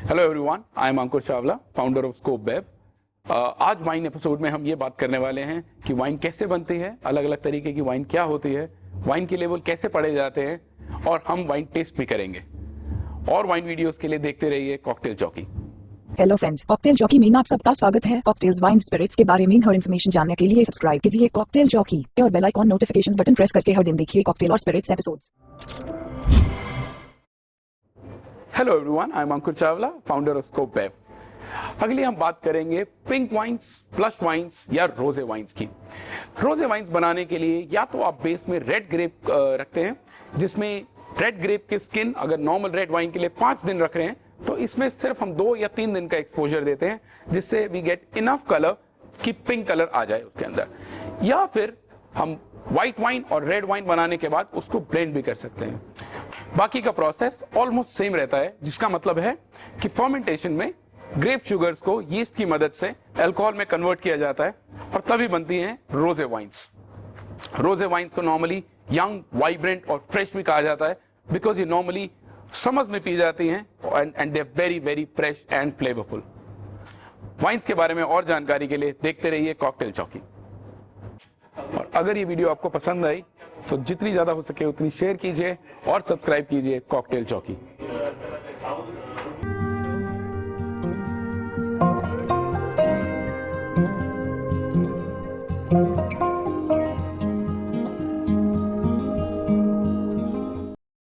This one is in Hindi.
Hello everyone, I am Ankur Chawla, founder of Scope web. आज वाइन एपिसोड में हम ये बात करने वाले हैं कि वाइन कैसे बनती है, अलग अलग तरीके की वाइन क्या होती है, वाइन के लेवल कैसे पढ़े जाते हैं और हम वाइन टेस्ट भी करेंगे। और वाइन वीडियोस के लिए देखते रहिए cocktail jockey. Hello friends, cocktail jockey में आप सबका स्वागत है। कॉकटेल्स, वाइन, स्पिरिट्स के बारे में हर इन्फॉर्मेशन जानने के लिए सब्सक्राइब कीजिए कॉकटेल जॉकी और bell icon notifications button press करके हर दिन देखिए कॉकटेल और spirits episodes. Hello everyone, I am Ankur Chawla, founder of Scope Web. अगली हम बात करेंगे पिंक वाइन्स, प्लश वाइन्स या रोजे वाइन्स की। रोजे वाइन्स बनाने के लिए या तो आप बेस में रेड ग्रेप रखते हैं, जिसमें रेड ग्रेप की स्किन अगर नॉर्मल रेड वाइन के लिए 5 दिन रख रहे हैं तो इसमें सिर्फ हम 2 या 3 दिन का एक्सपोजर देते हैं, जिससे वी गेट इनफ कलर कि पिंक कलर आ जाए उसके अंदर। या फिर हम व्हाइट वाइन और रेड वाइन बनाने के बाद उसको ब्लेंड भी कर सकते हैं। बाकी का प्रोसेस ऑलमोस्ट सेम रहता है, जिसका मतलब है कि फर्मेंटेशन में ग्रेप शुगर्स को यीस्ट की मदद से अल्कोहल में कन्वर्ट किया जाता है और तभी बनती हैं रोजे वाइन्स। रोजे वाइन्स को नॉर्मली यंग, वाइब्रेंट और फ्रेश भी कहा जाता है, बिकॉज ये नॉर्मली समर्स में पी जाती हैं and they are very very fresh and flavourful. Wines के बारे में और जानकारी के लिए देखते रहिए कॉकटेल जॉकी। और अगर ये वीडियो आपको पसंद आई तो जितनी ज्यादा हो सके उतनी शेयर कीजिए और सब्सक्राइब कीजिए कॉकटेल जॉकी।